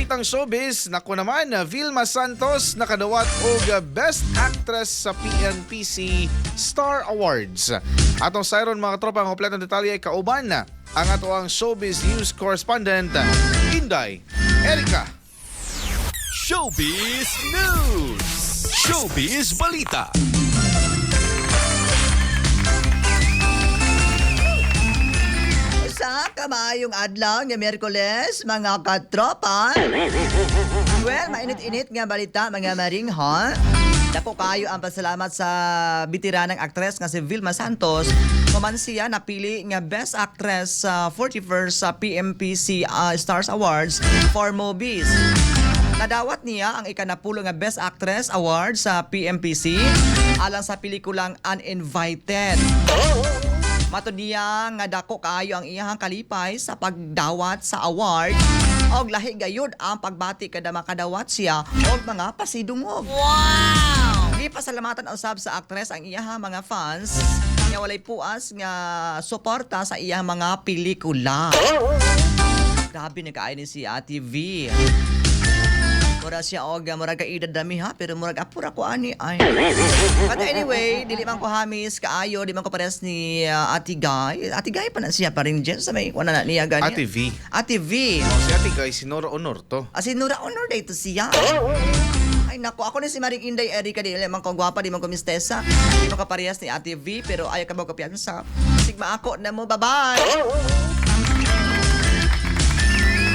balitang showbiz, naku naman, Vilma Santos nakadawat og Best Actress sa PNPC Star Awards. Atong sayron mga tropa, ang kompletong detalye ay kauban na ang ato ang showbiz news correspondent, Inday Erica. Showbiz News! Showbiz Balita! Sa kamayong adlaw nga Miyerkules, mga katropa. Well, mainit-init nga balita, mga maringha. Dako kayo ang pasalamat sa bitiranang aktres nga si Vilma Santos. Kuman siya napili nga Best Actress sa 41st sa PMPC Stars Awards for Movies. Nadawat niya ang ikanapulo nga Best Actress Award sa PMPC alang sa pelikulang Uninvited. Mato niya nga dako kaayo ang iyang kalipay sa pagdawat sa award og lahi gayud ang pagbati kada makadawat siya og mga pasidungog. Wow! Gipasalamatan usab sa aktres ang iyang mga fans nga walay puas nga suporta sa iyang mga pelikula. Grabe na kaayo ni si Ate V. Mura siya og murag kaedad dami ha, pero murag apura ko ani ay. But anyway, dili man ko hamis kaayo, di man ko pares ni Ate Guy. Ate Guy pa na siya pa rin dyan sa may kuha na niya gani. Ate V. Ate V. Si Ate Guy, si Nora Honor to. As in, Nora Honor dito siya. Ay nako, ako ni si Maring Inday Erica, di man ko gwapa, di man ko mistesa. Di man ko parehas ni Ate V, pero ayaw ka mo kapiyan sa sigma ako na mo. Bye-bye!